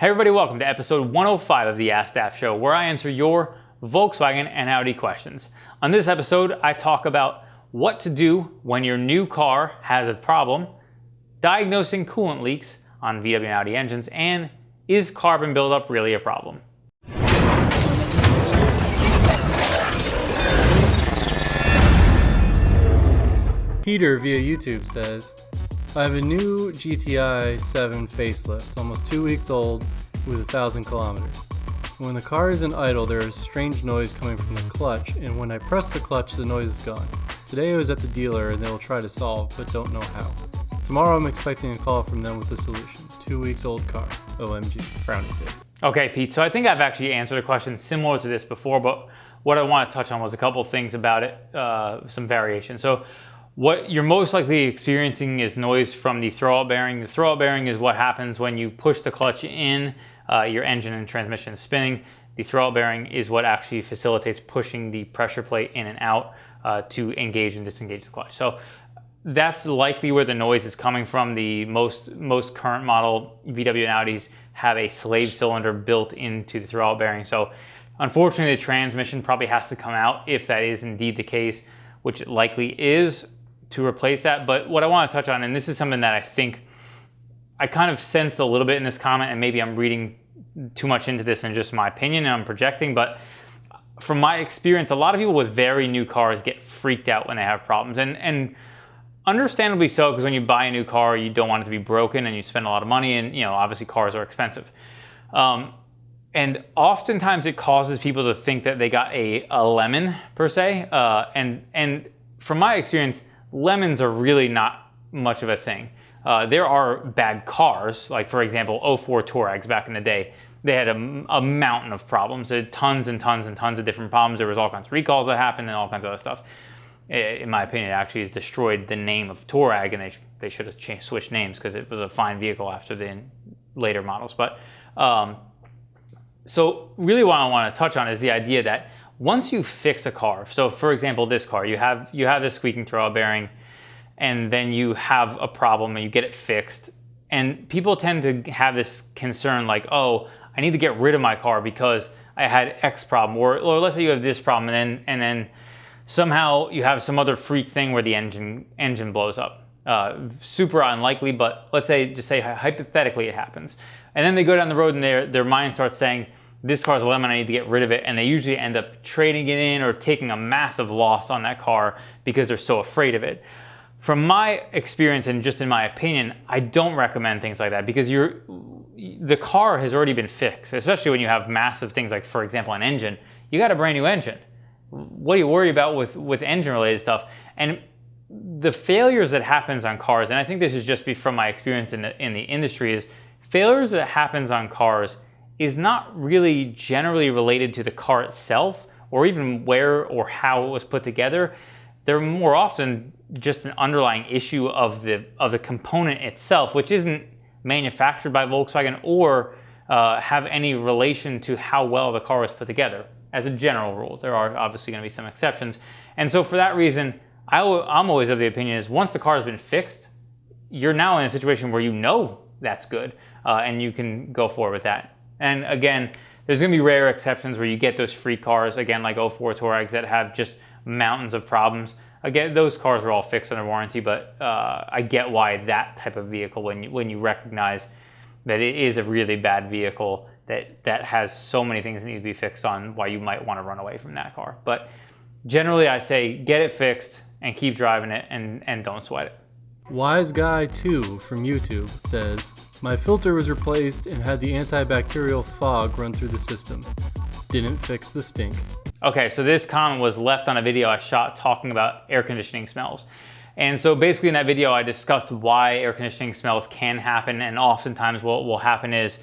Hey everybody, welcome to episode 105 of the Askdap show, where I answer your Volkswagen and Audi questions. On this episode, I talk about what to do when your new car has a problem, diagnosing coolant leaks on VW and Audi engines, and is carbon buildup really a problem? Peter via YouTube says, I have a new GTI 7 facelift, almost 2 weeks old, with 1,000 kilometers. When the car is in idle, there is strange noise coming from the clutch, and when I press the clutch, the noise is gone. Today I was at the dealer and they will try to solve, but don't know how. Tomorrow I'm expecting a call from them with a solution. 2 weeks old car. OMG. Frowny face. Okay, Pete, so I think I've actually answered a question similar to this before, but what I want to touch on was a couple things about it, some variation. So what you're most likely experiencing is noise from the throwout bearing. The throwout bearing is what happens when you push the clutch in, your engine and transmission is spinning. The throwout bearing is what actually facilitates pushing the pressure plate in and out to engage and disengage the clutch. So that's likely where the noise is coming from. The most current model VW and Audis have a slave cylinder built into the throwout bearing. So unfortunately, the transmission probably has to come out if that is indeed the case, which it likely is, to replace that. But what I want to touch on, and this is something that I think I kind of sensed a little bit in this comment, and maybe I'm reading too much into this and just my opinion and I'm projecting, but from my experience, a lot of people with very new cars get freaked out when they have problems, and understandably so, because when you buy a new car, you don't want it to be broken and you spend a lot of money, and obviously cars are expensive. And oftentimes it causes people to think that they got a lemon per se, and from my experience, lemons are really not much of a thing. There are bad cars, like for example, 04 Touaregs back in the day. They had a mountain of problems. They had tons and tons and tons of different problems. There was all kinds of recalls that happened and all kinds of other stuff. In my opinion, it actually has destroyed the name of Touareg, and they should have switched names because it was a fine vehicle after the later models. But so really what I want to touch on is the idea that once you fix a car, so for example, this car, you have this squeaking throwout bearing, and then you have a problem and you get it fixed, and people tend to have this concern like, oh, I need to get rid of my car because I had X problem, or let's say you have this problem, and then somehow you have some other freak thing where the engine blows up. Super unlikely, but let's say, just say hypothetically it happens, and then they go down the road and their mind starts saying, this car's a lemon, I need to get rid of it, and they usually end up trading it in or taking a massive loss on that car because they're so afraid of it. From my experience and just in my opinion, I don't recommend things like that, because the car has already been fixed, especially when you have massive things like, for example, an engine. You got a brand new engine. What do you worry about with engine related stuff? And the failures that happens on cars, and I think this is just from my experience in the industry, is failures that happens on cars is not really generally related to the car itself or even where or how it was put together. They're more often just an underlying issue of the component itself, which isn't manufactured by Volkswagen or have any relation to how well the car was put together. As a general rule, there are obviously going to be some exceptions. And so for that reason, I'm always of the opinion is once the car has been fixed, you're now in a situation where you know that's good, and you can go forward with that. And again, there's going to be rare exceptions where you get those free cars, again, like 04 Touaregs that have just mountains of problems. Again, those cars are all fixed under warranty, but I get why that type of vehicle, when you recognize that it is a really bad vehicle that has so many things that need to be fixed on, why you might want to run away from that car. But generally, I say get it fixed and keep driving it, and don't sweat it. Wise Guy 2 from YouTube says, my filter was replaced and had the antibacterial fog run through the system. Didn't fix the stink. Okay, so this comment was left on a video I shot talking about air conditioning smells. And so basically in that video, I discussed why air conditioning smells can happen, and oftentimes what will happen is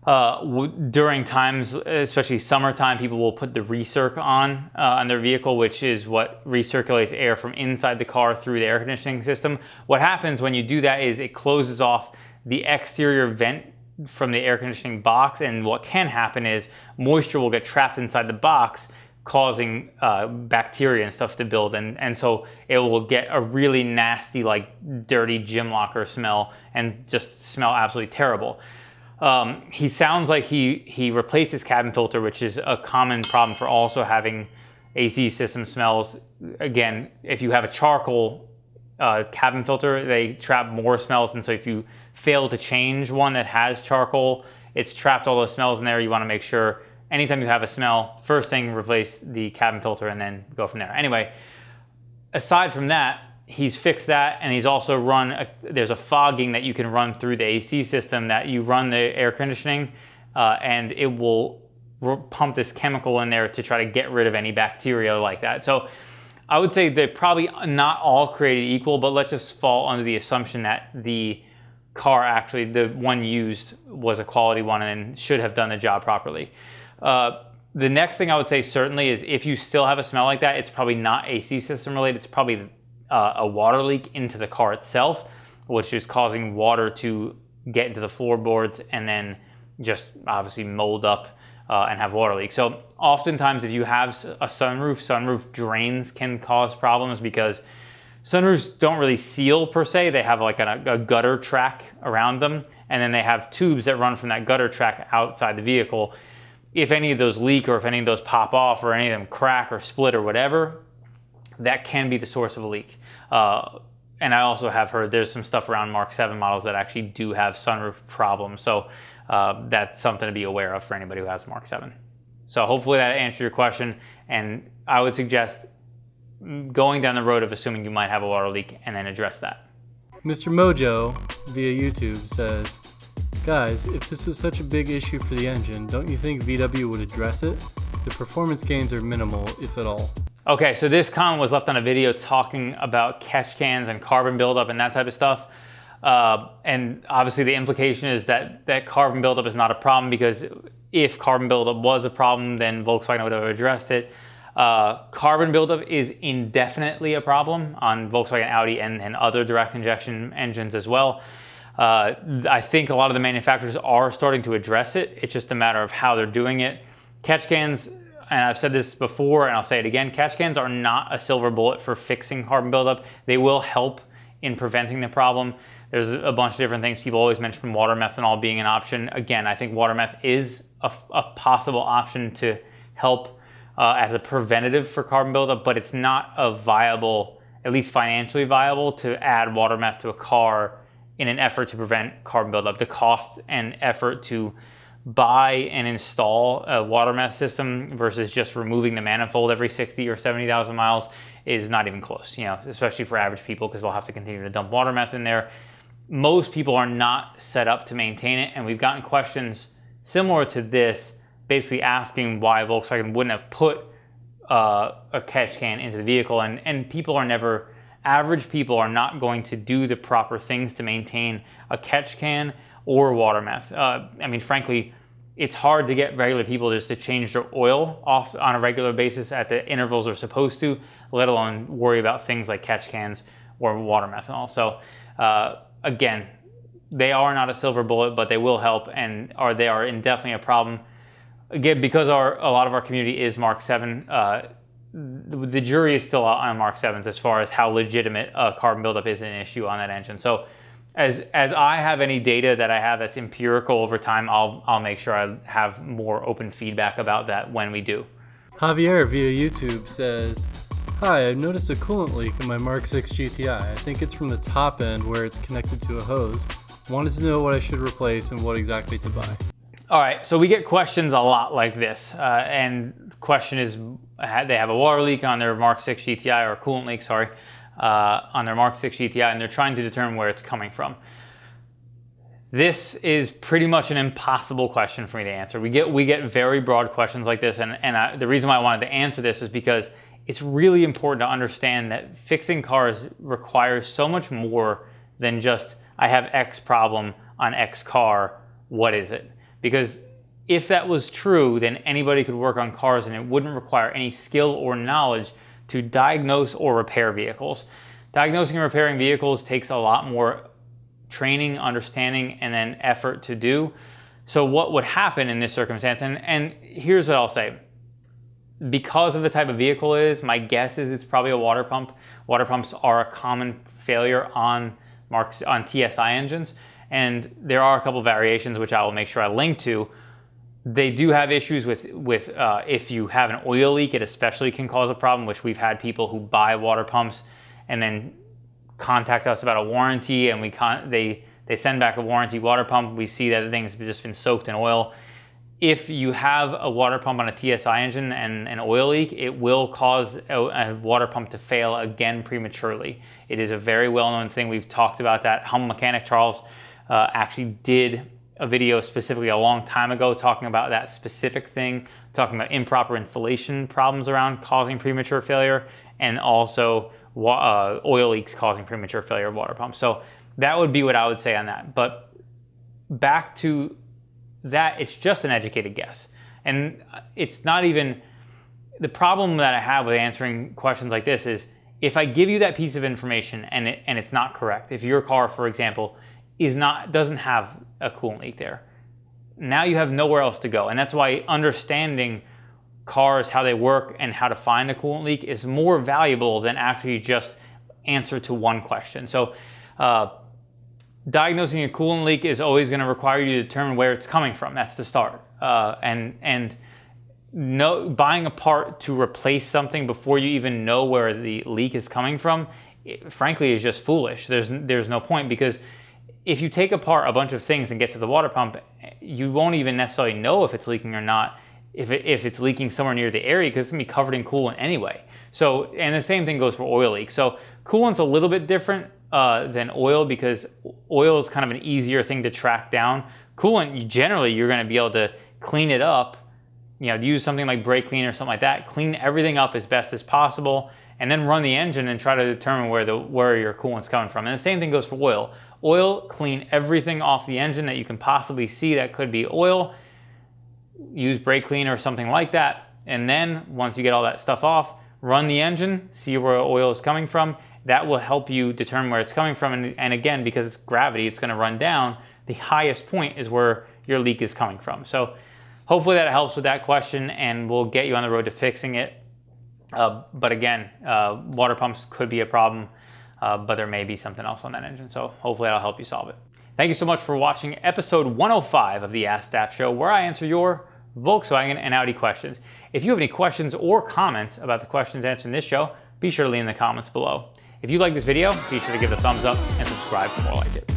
during times, especially summertime, people will put the recirc on their vehicle, which is what recirculates air from inside the car through the air conditioning system. What happens when you do that is it closes off the exterior vent from the air conditioning box, and what can happen is moisture will get trapped inside the box, causing bacteria and stuff to build, and so it will get a really nasty, like dirty gym locker smell and just smell absolutely terrible. He sounds like he replaced his cabin filter, which is a common problem for also having AC system smells. Again, if you have a charcoal cabin filter, they trap more smells, and so if you fail to change one that has charcoal, it's trapped all those smells in there. You want to make sure anytime you have a smell, first thing, replace the cabin filter and then go from there. Anyway, aside from that, he's fixed that, and he's also there's a fogging that you can run through the AC system that you run the air conditioning, and it will pump this chemical in there to try to get rid of any bacteria like that. So I would say they're probably not all created equal, but let's just fall under the assumption that the car, actually the one used, was a quality one and should have done the job properly. The next thing I would say certainly is if you still have a smell like that, it's probably not AC system related. It's probably a water leak into the car itself, which is causing water to get into the floorboards and then just obviously mold up and have water leaks. So oftentimes if you have a sunroof drains can cause problems because sunroofs don't really seal per se. They have like a gutter track around them, and then they have tubes that run from that gutter track outside the vehicle. If any of those leak, or if any of those pop off, or any of them crack or split or whatever, that can be the source of a leak. And I also have heard there's some stuff around Mark 7 models that actually do have sunroof problems. So that's something to be aware of for anybody who has Mark 7. So hopefully that answered your question. And I would suggest going down the road of assuming you might have a water leak and then address that. Mr. Mojo via YouTube says, guys, if this was such a big issue for the engine, don't you think VW would address it? The performance gains are minimal, if at all. Okay, so this comment was left on a video talking about catch cans and carbon buildup and that type of stuff. And obviously the implication is that carbon buildup is not a problem, because if carbon buildup was a problem, then Volkswagen would have addressed it. Carbon buildup is indefinitely a problem on Volkswagen, Audi, and other direct injection engines as well. I think a lot of the manufacturers are starting to address it. It's just a matter of how they're doing it. Catch cans, and I've said this before and I'll say it again, catch cans are not a silver bullet for fixing carbon buildup. They will help in preventing the problem. There's a bunch of different things. People always mention water methanol being an option. Again, I think water meth is a possible option to help as a preventative for carbon buildup, but it's not a viable, at least financially viable, to add water meth to a car in an effort to prevent carbon buildup. The cost and effort to buy and install a water meth system versus just removing the manifold every 60 or 70,000 miles is not even close, especially for average people, because they'll have to continue to dump water meth in there. Most people are not set up to maintain it, and we've gotten questions similar to this, basically asking why Volkswagen wouldn't have put a catch can into the vehicle, and people are never, average people are not going to do the proper things to maintain a catch can or water meth. I mean, frankly, it's hard to get regular people just to change their oil off on a regular basis at the intervals they're supposed to, let alone worry about things like catch cans or water methanol. So again, they are not a silver bullet, but they will help, and they are definitely a problem. Again, because a lot of our community is Mark 7, the jury is still out on Mark 7s as far as how legitimate carbon buildup is an issue on that engine. So as I have any data that I have that's empirical over time, I'll make sure I have more open feedback about that when we do. Javier via YouTube says, hi, I noticed a coolant leak in my Mark 6 GTI. I think it's from the top end where it's connected to a hose. Wanted to know what I should replace and what exactly to buy. All right, so we get questions a lot like this, and the question is, they have a water leak on their Mark 6 GTI, or coolant leak, sorry, on their Mark 6 GTI, and they're trying to determine where it's coming from. This is pretty much an impossible question for me to answer. We get very broad questions like this, and the reason why I wanted to answer this is because it's really important to understand that fixing cars requires so much more than just, I have X problem on X car, what is it? Because if that was true, then anybody could work on cars and it wouldn't require any skill or knowledge to diagnose or repair vehicles. Diagnosing and repairing vehicles takes a lot more training, understanding, and then effort to do. So what would happen in this circumstance, and here's what I'll say. Because of the type of vehicle it is, my guess is it's probably a water pump. Water pumps are a common failure on TSI engines. and there are a couple variations which I will make sure I link to. They do have issues with if you have an oil leak, it especially can cause a problem, which we've had people who buy water pumps and then contact us about a warranty, and they send back a warranty water pump. We see that the thing's just been soaked in oil. If you have a water pump on a TSI engine and an oil leak, it will cause a water pump to fail again prematurely. It is a very well-known thing. We've talked about that. Humble Mechanic Charles actually did a video specifically a long time ago talking about that specific thing, talking about improper installation problems around causing premature failure, and also oil leaks causing premature failure of water pumps. So that would be what I would say on that. But back to that, it's just an educated guess. And it's not even, the problem that I have with answering questions like this is, if I give you that piece of information and it's not correct, if your car, for example, doesn't have a coolant leak there, now you have nowhere else to go. And that's why understanding cars, how they work, and how to find a coolant leak is more valuable than actually just answer to one question. So diagnosing a coolant leak is always going to require you to determine where it's coming from. That's the start. And buying a part to replace something before you even know where the leak is coming from, frankly, is just foolish. There's no point, because if you take apart a bunch of things and get to the water pump, you won't even necessarily know if it's leaking or not, if it's leaking somewhere near the area, because it's going to be covered in coolant anyway. So, and the same thing goes for oil leaks. So coolant's a little bit different than oil, because oil is kind of an easier thing to track down. Coolant, generally, you're going to be able to clean it up, use something like brake clean or something like that, clean everything up as best as possible, and then run the engine and try to determine where your coolant's coming from. And the same thing goes for oil. Oil, clean everything off the engine that you can possibly see that could be oil. Use brake clean or something like that. And then once you get all that stuff off, run the engine, see where oil is coming from. That will help you determine where it's coming from. And again, because it's gravity, it's going to run down. The highest point is where your leak is coming from. So hopefully that helps with that question, and we'll get you on the road to fixing it. But again, water pumps could be a problem, but there may be something else on that engine. So hopefully that'll help you solve it. Thank you so much for watching episode 105 of the Askdap Show, where I answer your Volkswagen and Audi questions. If you have any questions or comments about the questions answered in this show, be sure to leave in the comments below. If you like this video, be sure to give it a thumbs up and subscribe for more like it.